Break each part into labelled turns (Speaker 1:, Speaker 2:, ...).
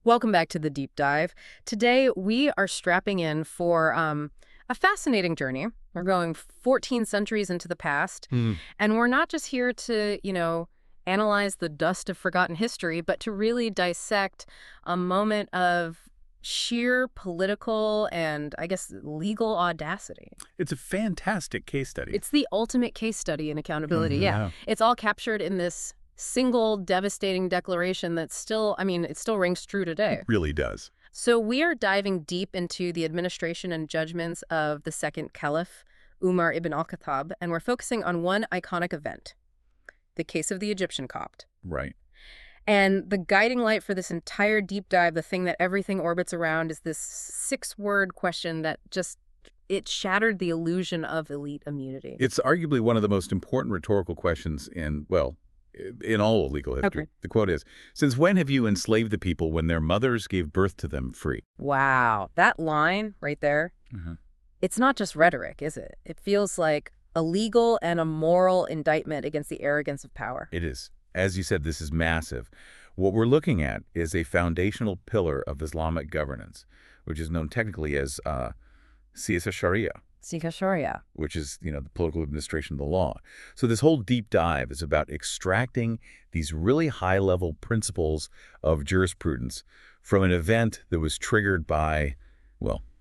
Speaker 1: Welcome back to the deep dive. Today, we are strapping in for a fascinating journey. We're going 14 centuries into the past, and we're not just here to, analyze the dust of forgotten history, but to really dissect a moment of sheer political and, I guess, legal audacity.
Speaker 2: It's a fantastic case study.
Speaker 1: It's the ultimate case study in accountability, yeah. It's all captured in this single devastating declaration that still, it still rings true today.
Speaker 2: It really does.
Speaker 1: So we are diving deep into the administration and judgments of the second Caliph, Umar ibn al-Khattab, and we're focusing on one iconic event, the case of the Egyptian Copt.
Speaker 2: Right.
Speaker 1: And the guiding light for this entire deep dive, the thing that everything orbits around, is this 6-word question that it shattered the illusion of elite immunity.
Speaker 2: It's arguably one of the most important rhetorical questions in all of legal history.
Speaker 1: Okay.
Speaker 2: The quote is, "Since when have you enslaved the people when their mothers gave birth to them free?"
Speaker 1: Wow, that line right there, It's not just rhetoric, is it? It feels like a legal and a moral indictment against the arrogance of power.
Speaker 2: It is. As you said, this is massive. What we're looking at is a foundational pillar of Islamic governance, which is known technically as Siyasa Sharia.
Speaker 1: Sharia.
Speaker 2: Which is, the political administration of the law. So this whole deep dive is about extracting these really high-level principles of jurisprudence from an event that was triggered by,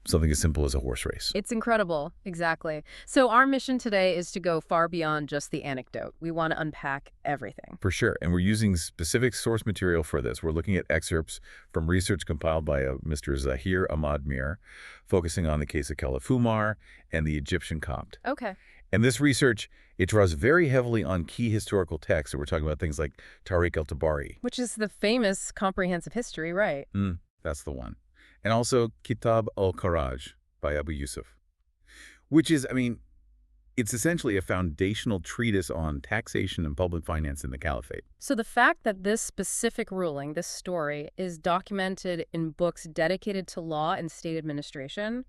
Speaker 2: something as simple as a horse race.
Speaker 1: It's incredible. Exactly. So our mission today is to go far beyond just the anecdote. We want to unpack everything.
Speaker 2: For sure. And we're using specific source material for this. We're looking at excerpts from research compiled by Mr. Zahir Ahmad Mir, focusing on the case of Caliph Umar and the Egyptian Copt.
Speaker 1: Okay.
Speaker 2: And this research, it draws very heavily on key historical texts. So we're talking about things like Tariq al-Tabari.
Speaker 1: Which is the famous comprehensive history, right?
Speaker 2: That's the one. And also Kitab al-Kharaj by Abu Yusuf, which is, it's essentially a foundational treatise on taxation and public finance in the caliphate.
Speaker 1: So the fact that this specific ruling, this story, is documented in books dedicated to law and state administration,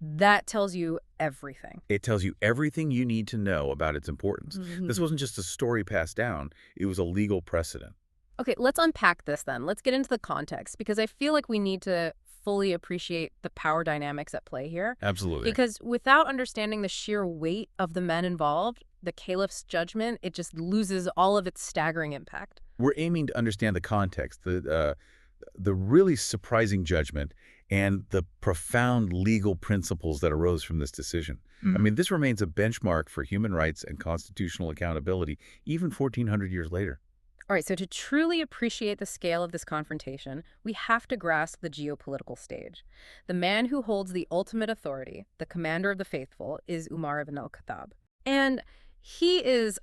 Speaker 1: that tells you everything.
Speaker 2: It tells you everything you need to know about its importance. This wasn't just a story passed down. It was a legal precedent.
Speaker 1: Okay, let's unpack this then. Let's get into the context, because I feel like we need to fully appreciate the power dynamics at play here.
Speaker 2: Absolutely.
Speaker 1: Because without understanding the sheer weight of the men involved, the caliph's judgment, it just loses all of its staggering impact.
Speaker 2: We're aiming to understand the context, the really surprising judgment, and the profound legal principles that arose from this decision. This remains a benchmark for human rights and constitutional accountability, even 1,400 years later.
Speaker 1: All right, so to truly appreciate the scale of this confrontation, we have to grasp the geopolitical stage. The man who holds the ultimate authority, the commander of the faithful, is Umar ibn al-Khattab. And he's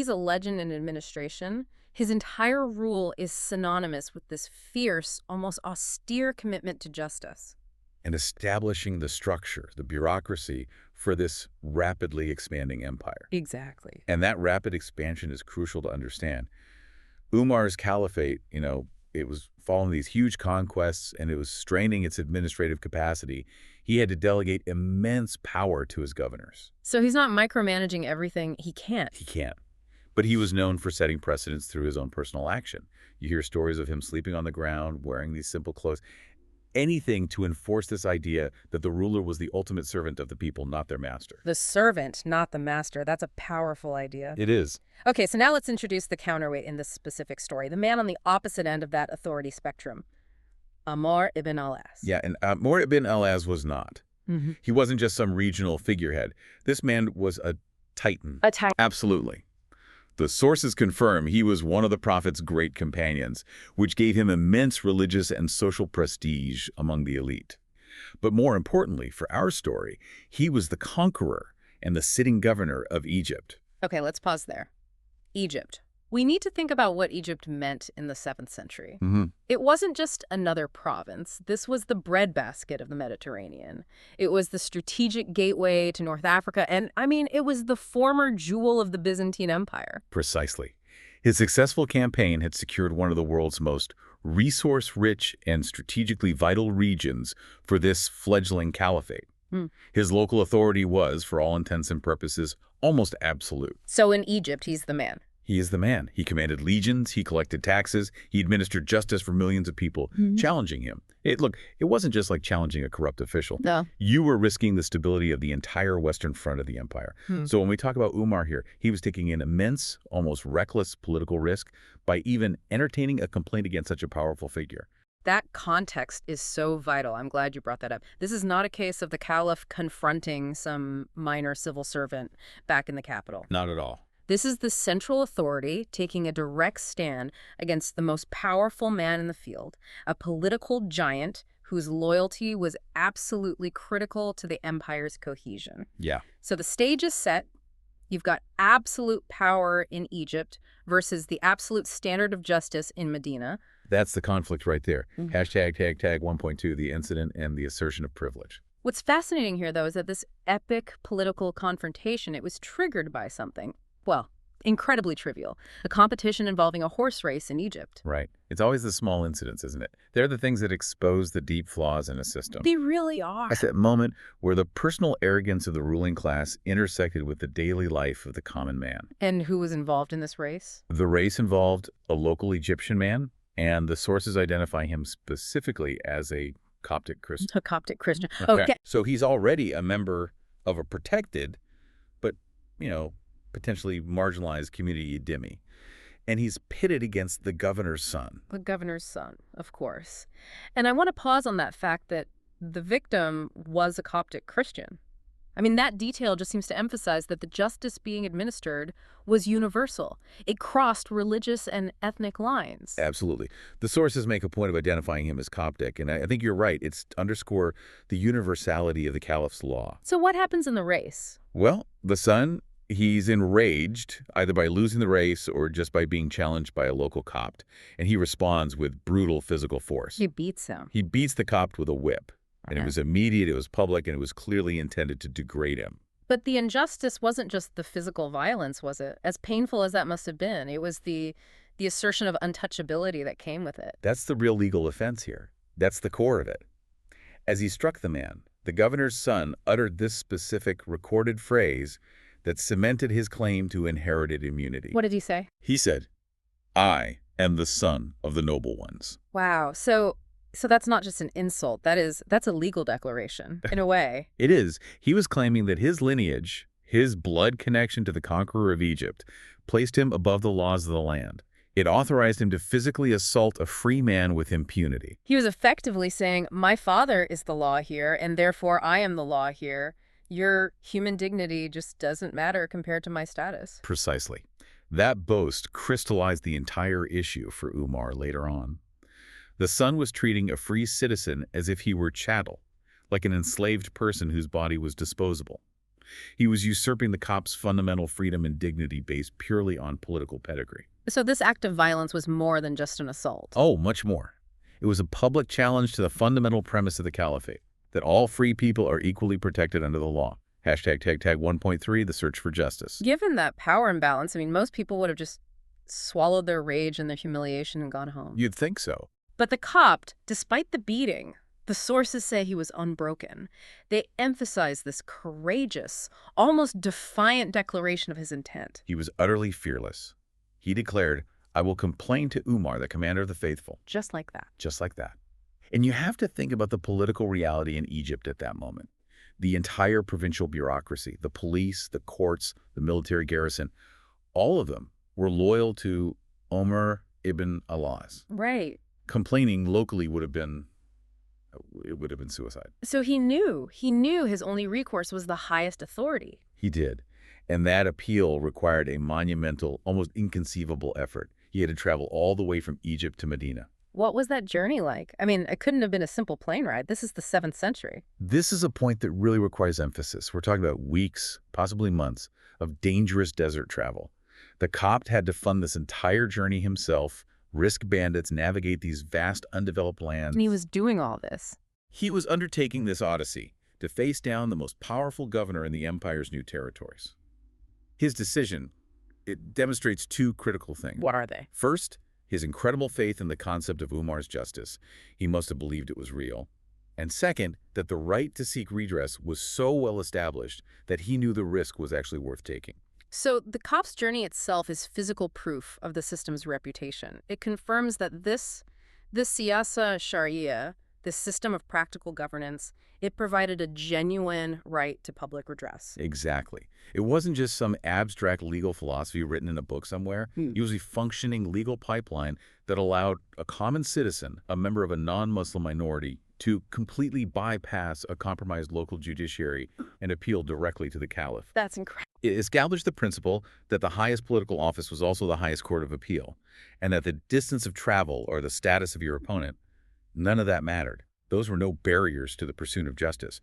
Speaker 1: a legend in administration. His entire rule is synonymous with this fierce, almost austere commitment to justice.
Speaker 2: And establishing the structure, the bureaucracy, for this rapidly expanding empire.
Speaker 1: Exactly.
Speaker 2: And that rapid expansion is crucial to understand. Umar's caliphate, it was following these huge conquests, and it was straining its administrative capacity. He had to delegate immense power to his governors.
Speaker 1: So he's not micromanaging everything. He can't.
Speaker 2: He can't. But he was known for setting precedents through his own personal action. You hear stories of him sleeping on the ground, wearing these simple clothes. Anything to enforce this idea that the ruler was the ultimate servant of the people, not their master.
Speaker 1: The servant, not the master. That's a powerful idea.
Speaker 2: It is.
Speaker 1: Okay, so now let's introduce the counterweight in this specific story, the man on the opposite end of that authority spectrum, Umar ibn al-As.
Speaker 2: Yeah, and Umar ibn al-As was not. He wasn't just some regional figurehead. This man was a titan.
Speaker 1: A titan.
Speaker 2: Absolutely. The sources confirm he was one of the Prophet's great companions, which gave him immense religious and social prestige among the elite. But more importantly, for our story, he was the conqueror and the sitting governor of Egypt.
Speaker 1: Okay, let's pause there. Egypt. We need to think about what Egypt meant in the 7th century. It wasn't just another province. This was the breadbasket of the Mediterranean. It was the strategic gateway to North Africa, and it was the former jewel of the Byzantine Empire.
Speaker 2: Precisely. His successful campaign had secured one of the world's most resource-rich and strategically vital regions for this fledgling caliphate. His local authority was, for all intents and purposes, almost absolute.
Speaker 1: So in Egypt, he's the man.
Speaker 2: He is the man. He commanded legions, he collected taxes, he administered justice for millions of people,
Speaker 1: Mhm.
Speaker 2: challenging him. Look, it wasn't just like challenging a corrupt official.
Speaker 1: No.
Speaker 2: You were risking the stability of the entire western front of the empire.
Speaker 1: Hmm.
Speaker 2: So when we talk about Umar here, he was taking an immense, almost reckless political risk by even entertaining a complaint against such a powerful figure.
Speaker 1: That context is so vital. I'm glad you brought that up. This is not a case of the caliph confronting some minor civil servant back in the capital.
Speaker 2: Not at all.
Speaker 1: This is the central authority taking a direct stand against the most powerful man in the field, a political giant whose loyalty was absolutely critical to the empire's cohesion.
Speaker 2: Yeah.
Speaker 1: So the stage is set. You've got absolute power in Egypt versus the absolute standard of justice in Medina.
Speaker 2: That's the conflict right there.
Speaker 1: Mhm.
Speaker 2: Hashtag 1.2, the incident and the assertion of privilege.
Speaker 1: What's fascinating here, though, is that this epic political confrontation, it was triggered by something, well, incredibly trivial, a competition involving a horse race in Egypt.
Speaker 2: Right. It's always the small incidents, isn't it? They're the things that expose the deep flaws in a system.
Speaker 1: They really are.
Speaker 2: That's that moment where the personal arrogance of the ruling class intersected with the daily life of the common man.
Speaker 1: And who was involved in this race?
Speaker 2: The race involved a local Egyptian man, and the sources identify him specifically as a Coptic Christian.
Speaker 1: A Coptic Christian.
Speaker 2: Okay.
Speaker 1: Okay.
Speaker 2: So he's already a member of a protected, but, potentially marginalized community dhimmi. And he's pitted against the governor's son.
Speaker 1: The governor's son, of course. And I want to pause on that fact that the victim was a Coptic Christian. I mean, that detail just seems to emphasize that the justice being administered was universal. It crossed religious and ethnic lines.
Speaker 2: Absolutely. The sources make a point of identifying him as Coptic, and I think you're right. It's to underscore the universality of the caliph's law.
Speaker 1: So what happens in the race?
Speaker 2: Well, the son, he's enraged, either by losing the race or just by being challenged by a local Copt, and he responds with brutal physical force.
Speaker 1: He beats him.
Speaker 2: He beats the Copt with a whip, and it
Speaker 1: Okay.
Speaker 2: was immediate, it was public, and it was clearly intended to degrade him.
Speaker 1: But the injustice wasn't just the physical violence, was it? As painful as that must have been, it was the assertion of untouchability that came with it.
Speaker 2: That's the real legal offense here. That's the core of it. As he struck the man, the governor's son uttered this specific recorded phrase that cemented his claim to inherited immunity.
Speaker 1: What did he say?
Speaker 2: He said, "I am the son of the noble ones."
Speaker 1: Wow. So that's not just an insult. That's a legal declaration, in a way.
Speaker 2: It is. He was claiming that his lineage, his blood connection to the conqueror of Egypt, placed him above the laws of the land. It authorized him to physically assault a free man with impunity.
Speaker 1: He was effectively saying, my father is the law here, and therefore I am the law here. Your human dignity just doesn't matter compared to my status.
Speaker 2: Precisely. That boast crystallized the entire issue for Umar later on. The son was treating a free citizen as if he were chattel, like an enslaved person whose body was disposable. He was usurping the Copt's fundamental freedom and dignity based purely on political pedigree.
Speaker 1: So this act of violence was more than just an assault.
Speaker 2: Oh, much more. It was a public challenge to the fundamental premise of the caliphate, that all free people are equally protected under the law. Hashtag 1.3, the search for justice.
Speaker 1: Given that power imbalance, I mean, most people would have just swallowed their rage and their humiliation and gone home.
Speaker 2: You'd think so.
Speaker 1: But the Copt, despite the beating, the sources say he was unbroken. They emphasize this courageous, almost defiant declaration of his intent.
Speaker 2: He was utterly fearless. He declared, "I will complain to Umar, the commander of the faithful."
Speaker 1: Just like that.
Speaker 2: Just like that. And you have to think about the political reality in Egypt at that moment. The entire provincial bureaucracy, the police, the courts, the military garrison, all of them were loyal to Omar ibn al-As.
Speaker 1: Right.
Speaker 2: Complaining locally would have been suicide.
Speaker 1: So he knew his only recourse was the highest authority.
Speaker 2: He did. And that appeal required a monumental, almost inconceivable effort. He had to travel all the way from Egypt to Medina.
Speaker 1: What was that journey like? I mean, it couldn't have been a simple plane ride. This is the 7th century.
Speaker 2: This is a point that really requires emphasis. We're talking about weeks, possibly months, of dangerous desert travel. The Copt had to fund this entire journey himself, risk bandits, navigate these vast, undeveloped lands.
Speaker 1: And he was doing all this.
Speaker 2: He was undertaking this odyssey to face down the most powerful governor in the empire's new territories. His decision, it demonstrates two critical things.
Speaker 1: What are they?
Speaker 2: First, his incredible faith in the concept of Umar's justice. He must have believed it was real. And second, that the right to seek redress was so well established that he knew the risk was actually worth taking.
Speaker 1: So the Copt's journey itself is physical proof of the system's reputation. It confirms that this siyasa sharia, this system of practical governance, it provided a genuine right to public redress.
Speaker 2: Exactly. It wasn't just some abstract legal philosophy written in a book somewhere. It was a functioning legal pipeline that allowed a common citizen, a member of a non-Muslim minority, to completely bypass a compromised local judiciary and appeal directly to the Caliph.
Speaker 1: That's incredible.
Speaker 2: It established the principle that the highest political office was also the highest court of appeal, and that the distance of travel or the status of your opponent, none of that mattered. Those were no barriers to the pursuit of justice.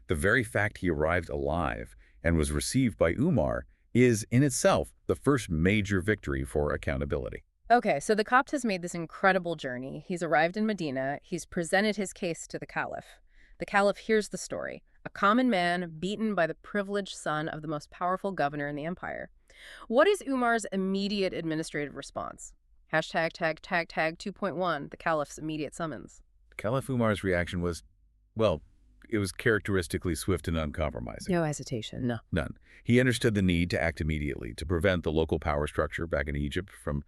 Speaker 2: The very fact he arrived alive and was received by Umar is, in itself, the first major victory for accountability.
Speaker 1: Okay, so the Copt has made this incredible journey. He's arrived in Medina. He's presented his case to the Caliph. The Caliph hears the story. A common man beaten by the privileged son of the most powerful governor in the empire. What is Umar's immediate administrative response? Hashtag tag tag tag 2.1, the Caliph's immediate summons.
Speaker 2: Caliph Umar's reaction was, well, it was characteristically swift and uncompromising.
Speaker 1: No hesitation, no.
Speaker 2: None. He understood the need to act immediately to prevent the local power structure back in Egypt from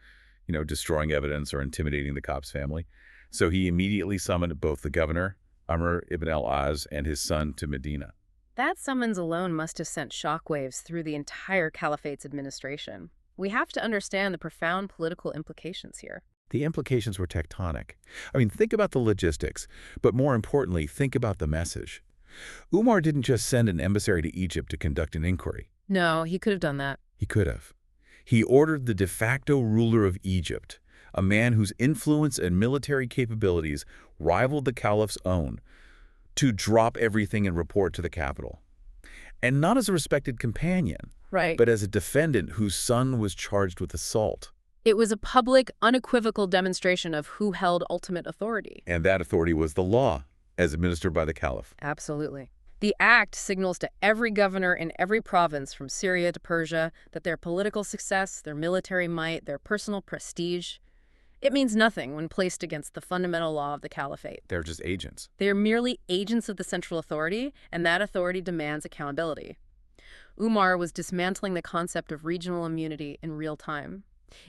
Speaker 2: destroying evidence or intimidating the Copt's family. So he immediately summoned both the governor, Amr ibn al-As, and his son to Medina.
Speaker 1: That summons alone must have sent shockwaves through the entire Caliphate's administration. We have to understand the profound political implications here.
Speaker 2: The implications were tectonic. I mean, think about the logistics, but more importantly, think about the message. Umar didn't just send an emissary to Egypt to conduct an inquiry.
Speaker 1: No, he could have done that.
Speaker 2: He could have. He ordered the de facto ruler of Egypt, a man whose influence and military capabilities rivaled the Caliph's own, to drop everything and report to the capital. And not as a respected companion,
Speaker 1: Right.
Speaker 2: but as a defendant whose son was charged with assault.
Speaker 1: It was a public, unequivocal demonstration of who held ultimate authority.
Speaker 2: And that authority was the law, as administered by the Caliph.
Speaker 1: Absolutely. The act signals to every governor in every province from Syria to Persia that their political success, their military might, their personal prestige, it means nothing when placed against the fundamental law of the caliphate.
Speaker 2: They're just agents.
Speaker 1: They are merely agents of the central authority, and that authority demands accountability. Umar was dismantling the concept of regional immunity in real time.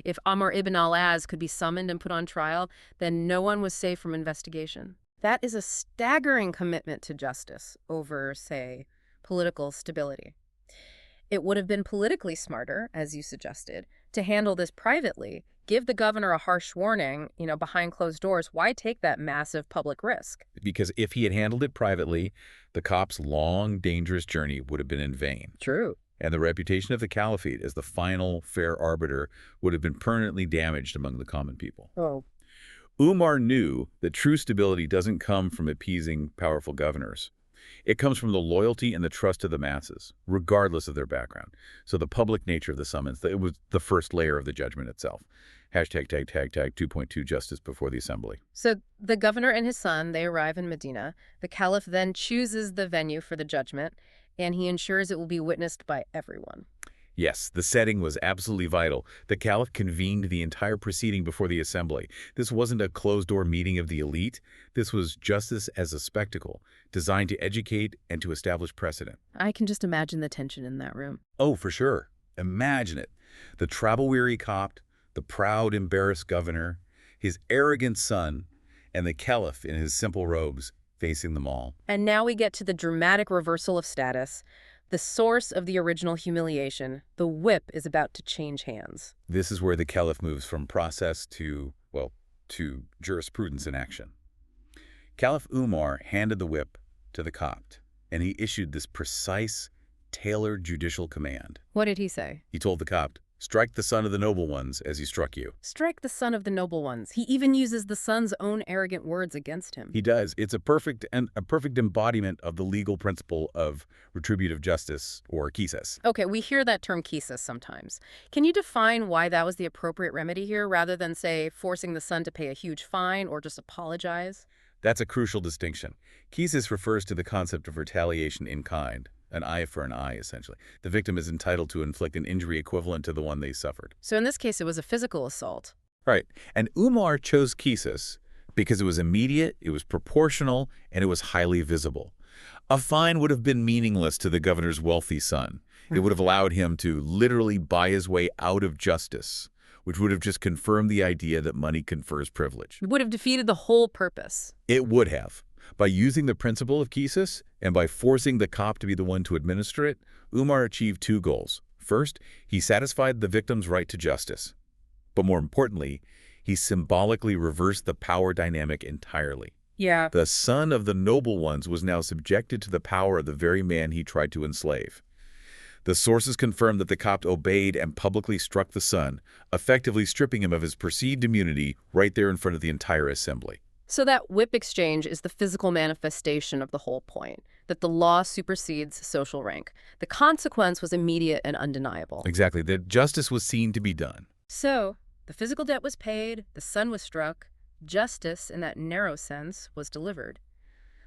Speaker 1: If Amr ibn al-As could be summoned and put on trial, then no one was safe from investigation. That is a staggering commitment to justice over, say, political stability. It would have been politically smarter, as you suggested, to handle this privately, give the governor a harsh warning, behind closed doors. Why take that massive public risk?
Speaker 2: Because if he had handled it privately, the Copt's long, dangerous journey would have been in vain.
Speaker 1: True.
Speaker 2: And the reputation of the caliphate as the final fair arbiter would have been permanently damaged among the common people.
Speaker 1: Oh.
Speaker 2: Umar knew that true stability doesn't come from appeasing powerful governors. It comes from the loyalty and the trust of the masses, regardless of their background. So the public nature of the summons, it was the first layer of the judgment itself. Hashtag tag tag tag 2.2 justice before the assembly.
Speaker 1: So the governor and his son, they arrive in Medina. The caliph then chooses the venue for the judgment, and he ensures it will be witnessed by everyone.
Speaker 2: Yes, the setting was absolutely vital. The Caliph convened the entire proceeding before the assembly. This wasn't a closed-door meeting of the elite. This was justice as a spectacle, designed to educate and to establish precedent.
Speaker 1: I can just imagine the tension in that room.
Speaker 2: Oh, for sure. Imagine it. The travel-weary Copt, the proud, embarrassed governor, his arrogant son, and the Caliph in his simple robes facing them all.
Speaker 1: And now we get to the dramatic reversal of status. The source of the original humiliation, the whip, is about to change hands.
Speaker 2: This is where the Caliph moves from process to jurisprudence in action. Caliph Umar handed the whip to the Copt, and he issued this precise, tailored judicial command.
Speaker 1: What did he say?
Speaker 2: He told the Copt, "Strike the son of the noble ones as he struck you."
Speaker 1: Strike the son of the noble ones. He even uses the son's own arrogant words against him.
Speaker 2: He does. It's a perfect embodiment of the legal principle of retributive justice, or qisas.
Speaker 1: Okay, we hear that term qisas sometimes. Can you define why that was the appropriate remedy here, rather than, say, forcing the son to pay a huge fine or just apologize?
Speaker 2: That's a crucial distinction. Qisas refers to the concept of retaliation in kind. An eye for an eye, essentially. The victim is entitled to inflict an injury equivalent to the one they suffered.
Speaker 1: So in this case, it was a physical assault.
Speaker 2: Right. And Umar chose qisas because it was immediate, it was proportional, and it was highly visible. A fine would have been meaningless to the governor's wealthy son. It would have allowed him to literally buy his way out of justice, which would have just confirmed the idea that money confers privilege.
Speaker 1: It would have defeated the whole purpose.
Speaker 2: It would have. By using the principle of Kisis and by forcing the Copt to be the one to administer it, Umar achieved two goals. First, he satisfied the victim's right to justice. But more importantly, he symbolically reversed the power dynamic entirely.
Speaker 1: Yeah.
Speaker 2: The son of the noble ones was now subjected to the power of the very man he tried to enslave. The sources confirm that the Copt obeyed and publicly struck the son, effectively stripping him of his perceived immunity right there in front of the entire assembly.
Speaker 1: So that whip exchange is the physical manifestation of the whole point, that the law supersedes social rank. The consequence was immediate and undeniable.
Speaker 2: Exactly, that justice was seen to be done.
Speaker 1: So, the physical debt was paid, the son was struck, justice, in that narrow sense, was delivered.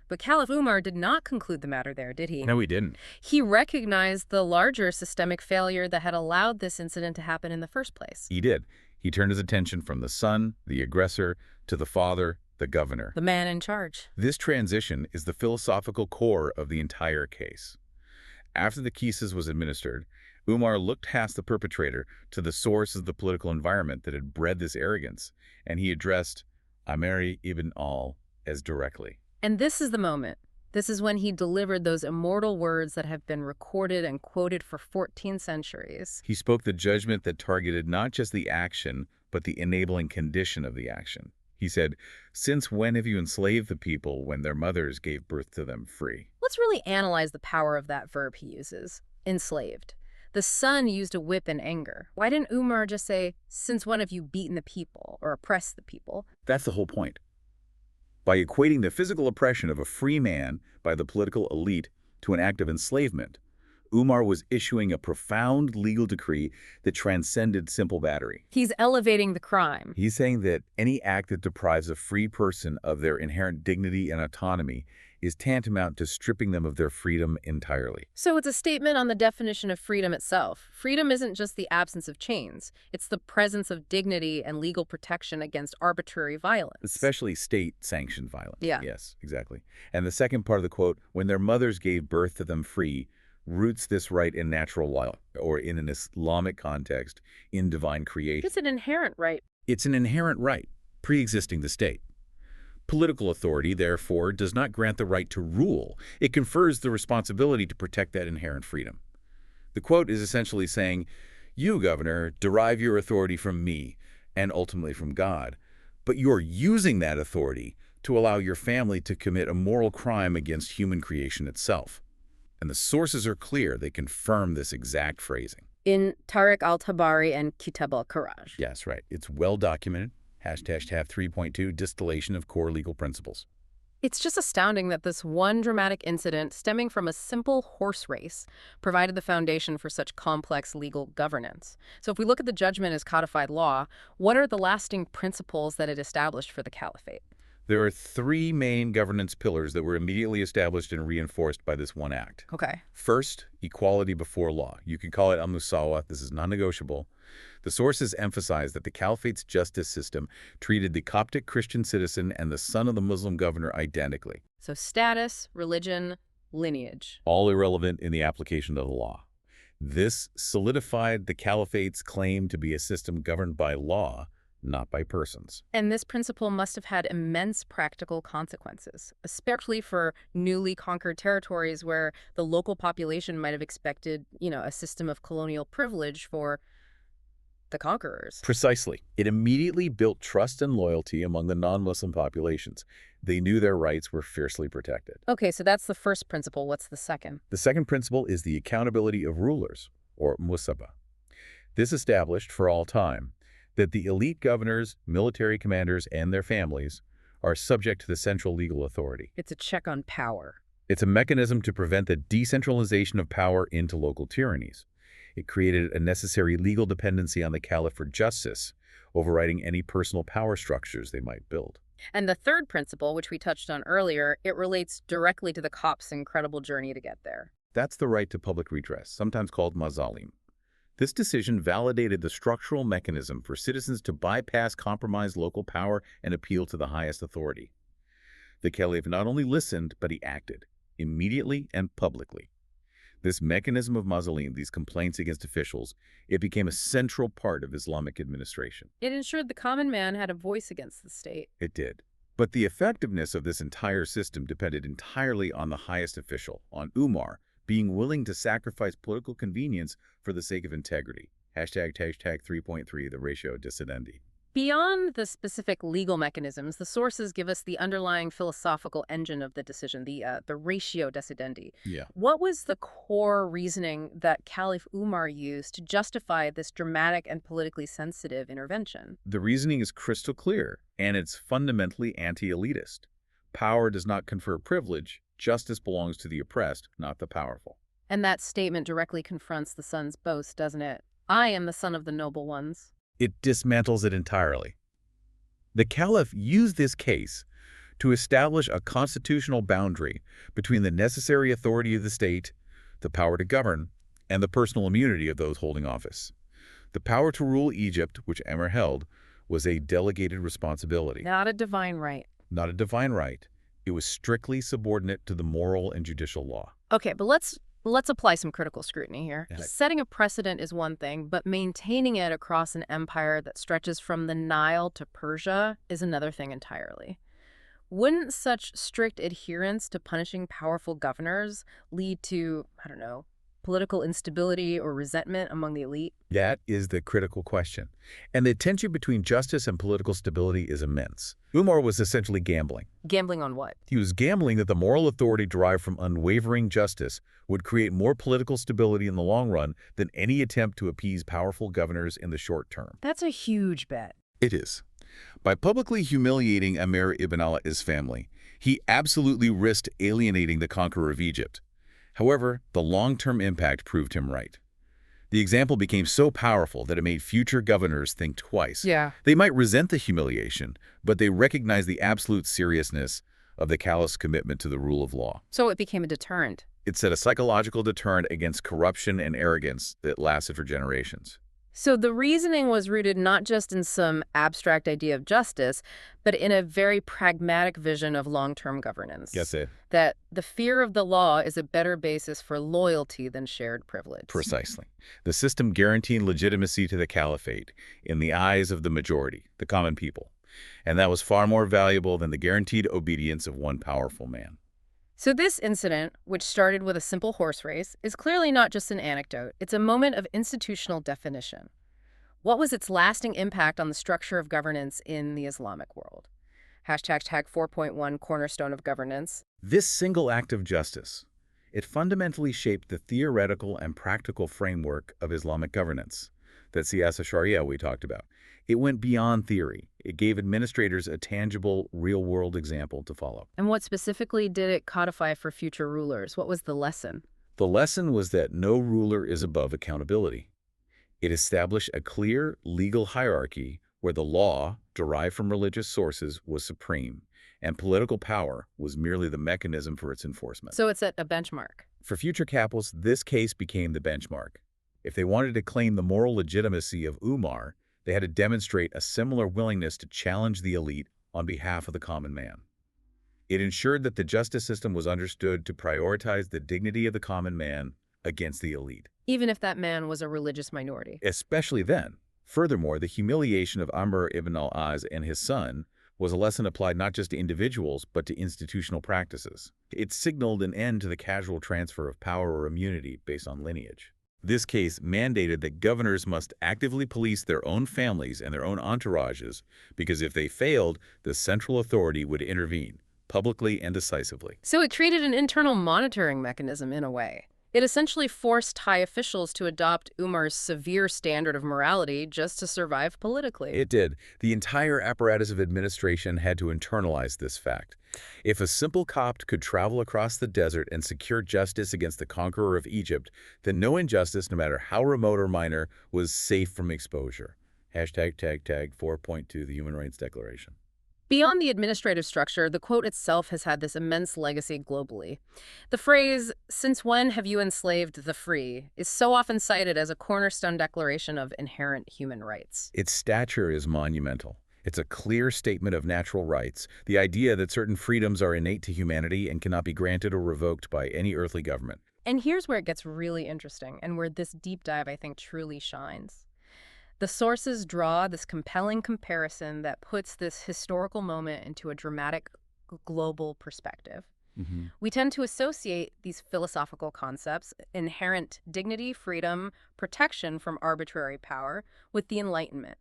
Speaker 1: But Caliph Umar did not conclude the matter there, did he?
Speaker 2: No, he didn't.
Speaker 1: He recognized the larger systemic failure that had allowed this incident to happen in the first place.
Speaker 2: He did. He turned his attention from the son, the aggressor, to the father, the governor.
Speaker 1: The man in charge.
Speaker 2: This transition is the philosophical core of the entire case. After the Kisis was administered, Umar looked past the perpetrator to the source of the political environment that had bred this arrogance, and he addressed Amr ibn al as directly.
Speaker 1: And this is the moment. This is when he delivered those immortal words that have been recorded and quoted for 14 centuries.
Speaker 2: He spoke the judgment that targeted not just the action, but the enabling condition of the action. He said, "Since when have you enslaved the people when their mothers gave birth to them free?"
Speaker 1: Let's really analyze the power of that verb he uses, enslaved. The son used a whip in anger. Why didn't Umar just say, "Since when have you beaten the people or oppressed the people?"
Speaker 2: That's the whole point. By equating the physical oppression of a free man by the political elite to an act of enslavement, Umar was issuing a profound legal decree that transcended simple battery.
Speaker 1: He's elevating the crime.
Speaker 2: He's saying that any act that deprives a free person of their inherent dignity and autonomy is tantamount to stripping them of their freedom entirely.
Speaker 1: So it's a statement on the definition of freedom itself. Freedom isn't just the absence of chains. It's the presence of dignity and legal protection against arbitrary violence.
Speaker 2: Especially state-sanctioned violence.
Speaker 1: Yeah.
Speaker 2: Yes, exactly. And the second part of the quote, "when their mothers gave birth to them free," roots this right in natural law, or in an Islamic context, in divine creation.
Speaker 1: It's an inherent right.
Speaker 2: It's an inherent right, pre-existing the state. Political authority, therefore, does not grant the right to rule. It confers the responsibility to protect that inherent freedom. The quote is essentially saying, "You, governor, derive your authority from me, and ultimately from God, but you're using that authority to allow your family to commit a moral crime against human creation itself." And the sources are clear. They confirm this exact phrasing.
Speaker 1: In Tariq al-Tabari and Kitab al-Kharaj.
Speaker 2: Yes, right. It's well documented. #TAF 3.2, distillation of core legal principles.
Speaker 1: It's just astounding that this one dramatic incident stemming from a simple horse race provided the foundation for such complex legal governance. So if we look at the judgment as codified law, what are the lasting principles that it established for the caliphate?
Speaker 2: There are three main governance pillars that were immediately established and reinforced by this one act.
Speaker 1: Okay.
Speaker 2: First, equality before law. You could call it al-musawa. This is non-negotiable. The sources emphasize that the caliphate's justice system treated the Coptic Christian citizen and the son of the Muslim governor identically.
Speaker 1: So status, religion, lineage.
Speaker 2: All irrelevant in the application of the law. This solidified the caliphate's claim to be a system governed by law, not by persons.
Speaker 1: And this principle must have had immense practical consequences, especially for newly conquered territories where the local population might have expected, a system of colonial privilege for the conquerors.
Speaker 2: Precisely. It immediately built trust and loyalty among the non-Muslim populations. They knew their rights were fiercely protected.
Speaker 1: Okay, so that's the first principle. What's the second?
Speaker 2: The second principle is the accountability of rulers, or musaba. This established for all time that the elite governors, military commanders, and their families are subject to the central legal authority.
Speaker 1: It's a check on power.
Speaker 2: It's a mechanism to prevent the decentralization of power into local tyrannies. It created a necessary legal dependency on the caliph for justice, overriding any personal power structures they might build.
Speaker 1: And the third principle, which we touched on earlier, it relates directly to the Copt's incredible journey to get there.
Speaker 2: That's the right to public redress, sometimes called mazalim. This decision validated the structural mechanism for citizens to bypass compromised local power and appeal to the highest authority. The caliph not only listened, but he acted, immediately and publicly. This mechanism of mausoleum, these complaints against officials, it became a central part of Islamic administration.
Speaker 1: It ensured the common man had a voice against the state.
Speaker 2: It did. But the effectiveness of this entire system depended entirely on the highest official, on Umar, being willing to sacrifice political convenience for the sake of integrity. Hashtag 3.3, the ratio decidendi.
Speaker 1: Beyond the specific legal mechanisms, the sources give us the underlying philosophical engine of the decision, the ratio decidendi.
Speaker 2: Yeah.
Speaker 1: What was the core reasoning that Caliph Umar used to justify this dramatic and politically sensitive intervention?
Speaker 2: The reasoning is crystal clear, and it's fundamentally anti-elitist. Power does not confer privilege. Justice belongs to the oppressed, not the powerful.
Speaker 1: And that statement directly confronts the son's boast, doesn't it? I am the son of the noble ones.
Speaker 2: It dismantles it entirely. The Caliph used this case to establish a constitutional boundary between the necessary authority of the state, the power to govern, and the personal immunity of those holding office. The power to rule Egypt, which Umar held, was a delegated responsibility.
Speaker 1: Not a divine right.
Speaker 2: Not a divine right. It was strictly subordinate to the moral and judicial law.
Speaker 1: Okay, but let's apply some critical scrutiny here.
Speaker 2: Yeah.
Speaker 1: Setting a precedent is one thing, but maintaining it across an empire that stretches from the Nile to Persia is another thing entirely. Wouldn't such strict adherence to punishing powerful governors lead to, I don't know, political instability or resentment among the elite?
Speaker 2: That is the critical question. And the tension between justice and political stability is immense. Umar was essentially gambling.
Speaker 1: Gambling on what?
Speaker 2: He was gambling that the moral authority derived from unwavering justice would create more political stability in the long run than any attempt to appease powerful governors in the short term.
Speaker 1: That's a huge bet.
Speaker 2: It is. By publicly humiliating Amir ibn al-As's family, he absolutely risked alienating the conqueror of Egypt. However, the long-term impact proved him right. The example became so powerful that it made future governors think twice.
Speaker 1: Yeah.
Speaker 2: They might resent the humiliation, but they recognized the absolute seriousness of the callous commitment to the rule of law.
Speaker 1: So it became a deterrent.
Speaker 2: It set a psychological deterrent against corruption and arrogance that lasted for generations.
Speaker 1: So the reasoning was rooted not just in some abstract idea of justice, but in a very pragmatic vision of long-term governance.
Speaker 2: Yes, sir.
Speaker 1: That the fear of the law is a better basis for loyalty than shared privilege.
Speaker 2: Precisely. The system guaranteed legitimacy to the caliphate in the eyes of the majority, the common people. And that was far more valuable than the guaranteed obedience of one powerful man.
Speaker 1: So this incident, which started with a simple horse race, is clearly not just an anecdote. It's a moment of institutional definition. What was its lasting impact on the structure of governance in the Islamic world? Hashtag 4.1 cornerstone of governance.
Speaker 2: This single act of justice, it fundamentally shaped the theoretical and practical framework of Islamic governance, that siyasa sharia we talked about. It went beyond theory. It gave administrators a tangible, real-world example to follow.
Speaker 1: And what specifically did it codify for future rulers? What was the lesson?
Speaker 2: The lesson was that no ruler is above accountability. It established a clear legal hierarchy where the law, derived from religious sources, was supreme, and political power was merely the mechanism for its enforcement.
Speaker 1: So it set a benchmark.
Speaker 2: For future capitals, this case became the benchmark. If they wanted to claim the moral legitimacy of Umar, they had to demonstrate a similar willingness to challenge the elite on behalf of the common man. It ensured that the justice system was understood to prioritize the dignity of the common man against the elite.
Speaker 1: Even if that man was a religious minority.
Speaker 2: Especially then. Furthermore, the humiliation of Umar ibn al-As and his son was a lesson applied not just to individuals, but to institutional practices. It signaled an end to the casual transfer of power or immunity based on lineage. This case mandated that governors must actively police their own families and their own entourages, because if they failed, the central authority would intervene, publicly and decisively.
Speaker 1: So it created an internal monitoring mechanism in a way. It essentially forced high officials to adopt Umar's severe standard of morality just to survive politically.
Speaker 2: It did. The entire apparatus of administration had to internalize this fact. If a simple Copt could travel across the desert and secure justice against the conqueror of Egypt, then no injustice, no matter how remote or minor, was safe from exposure. Hashtag 4.2, the Human Rights Declaration.
Speaker 1: Beyond the administrative structure, the quote itself has had this immense legacy globally. The phrase, "Since when have you enslaved the free?" is so often cited as a cornerstone declaration of inherent human rights.
Speaker 2: Its stature is monumental. It's a clear statement of natural rights, the idea that certain freedoms are innate to humanity and cannot be granted or revoked by any earthly government.
Speaker 1: And here's where it gets really interesting and where this deep dive, I think, truly shines. The sources draw this compelling comparison that puts this historical moment into a dramatic global perspective.
Speaker 2: Hmm.
Speaker 1: We tend to associate these philosophical concepts, inherent dignity, freedom, protection from arbitrary power, with the Enlightenment,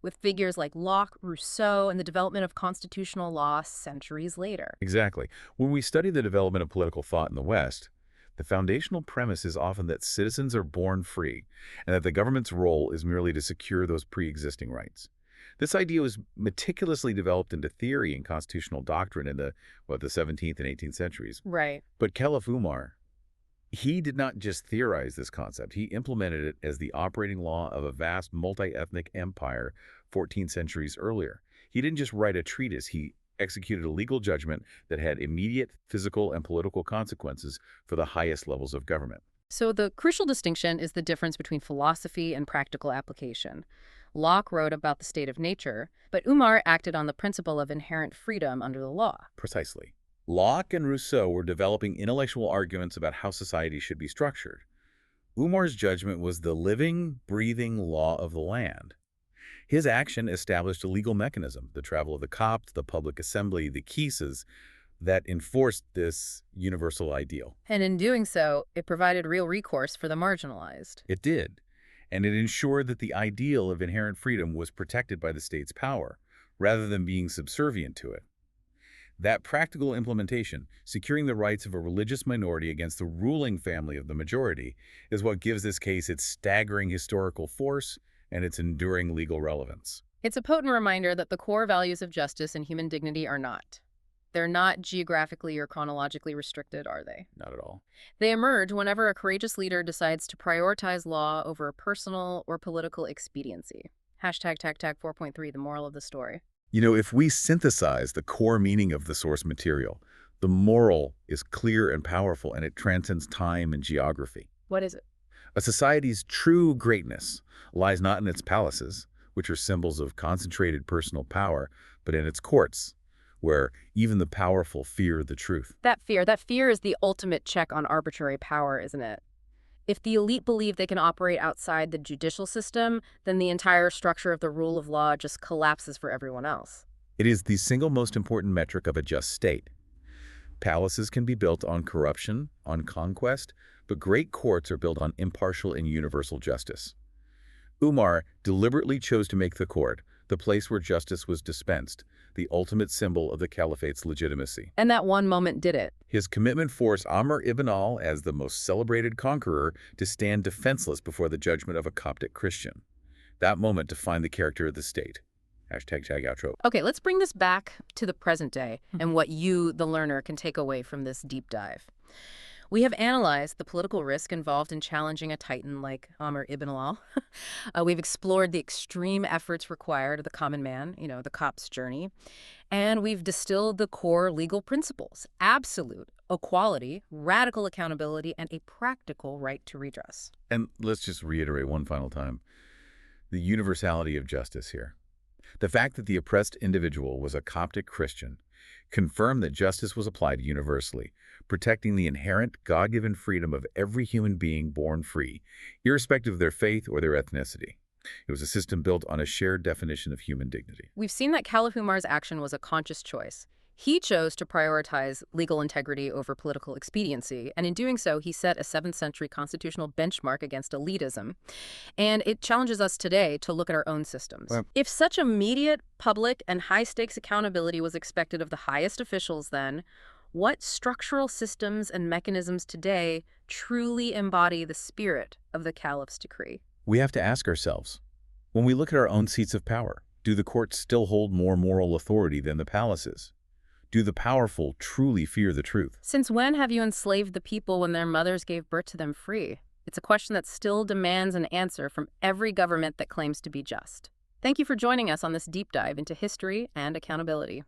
Speaker 1: with figures like Locke, Rousseau, and the development of constitutional law centuries later.
Speaker 2: Exactly. When we study the development of political thought in the West, the foundational premise is often that citizens are born free and that the government's role is merely to secure those pre-existing rights. This idea was meticulously developed into theory and constitutional doctrine in the 17th and 18th centuries.
Speaker 1: Right.
Speaker 2: But Caliph Umar, he did not just theorize this concept. He implemented it as the operating law of a vast multi-ethnic empire 14 centuries earlier. He didn't just write a treatise. He executed a legal judgment that had immediate physical and political consequences for the highest levels of government.
Speaker 1: So the crucial distinction is the difference between philosophy and practical application. Locke wrote about the state of nature, but Umar acted on the principle of inherent freedom under the law.
Speaker 2: Precisely. Locke and Rousseau were developing intellectual arguments about how society should be structured. Umar's judgment was the living, breathing law of the land. His action established a legal mechanism, the travel of the Copt, the public assembly, the Kisses, that enforced this universal ideal.
Speaker 1: And in doing so, it provided real recourse for the marginalized.
Speaker 2: It did, and it ensured that the ideal of inherent freedom was protected by the state's power, rather than being subservient to it. That practical implementation, securing the rights of a religious minority against the ruling family of the majority, is what gives this case its staggering historical force and its enduring legal relevance.
Speaker 1: It's a potent reminder that the core values of justice and human dignity are not. They're not geographically or chronologically restricted, are they?
Speaker 2: Not at all.
Speaker 1: They emerge whenever a courageous leader decides to prioritize law over personal or political expediency. Hashtag tag tag 4.3, the moral of the story.
Speaker 2: You know, if we synthesize the core meaning of the source material, the moral is clear and powerful, and it transcends time and geography.
Speaker 1: What is it?
Speaker 2: A society's true greatness lies not in its palaces, which are symbols of concentrated personal power, but in its courts, where even the powerful fear the truth.
Speaker 1: That fear is the ultimate check on arbitrary power, isn't it? If the elite believe they can operate outside the judicial system, then the entire structure of the rule of law just collapses for everyone else.
Speaker 2: It is the single most important metric of a just state. Palaces can be built on corruption, on conquest, but great courts are built on impartial and universal justice. Umar deliberately chose to make the court, the place where justice was dispensed, the ultimate symbol of the caliphate's legitimacy.
Speaker 1: And that one moment did it.
Speaker 2: His commitment forced Amr ibn al, as the most celebrated conqueror, to stand defenseless before the judgment of a Coptic Christian. That moment defined the character of the state. Hashtag tag outro.
Speaker 1: Okay, let's bring this back to the present day and what you, the learner, can take away from this deep dive. We have analyzed the political risk involved in challenging a titan like Amr ibn al. We've explored the extreme efforts required of the common man, the Copt's journey. And we've distilled the core legal principles: absolute equality, radical accountability, and a practical right to redress.
Speaker 2: And let's just reiterate one final time the universality of justice here. The fact that the oppressed individual was a Coptic Christian confirmed that justice was applied universally, protecting the inherent God-given freedom of every human being born free, irrespective of their faith or their ethnicity. It was a system built on a shared definition of human dignity.
Speaker 1: We've seen that Caliph Umar's action was a conscious choice. He chose to prioritize legal integrity over political expediency, and in doing so, he set a 7th century constitutional benchmark against elitism. And it challenges us today to look at our own systems.
Speaker 2: Well,
Speaker 1: If such immediate, public, and high-stakes accountability was expected of the highest officials then, what structural systems and mechanisms today truly embody the spirit of the Caliph's decree?
Speaker 2: we have to ask ourselves, when we look at our own seats of power, do the courts still hold more moral authority than the palaces? Do the powerful truly fear the truth?
Speaker 1: Since when have you enslaved the people when their mothers gave birth to them free? It's a question that still demands an answer from every government that claims to be just. Thank you for joining us on this deep dive into history and accountability.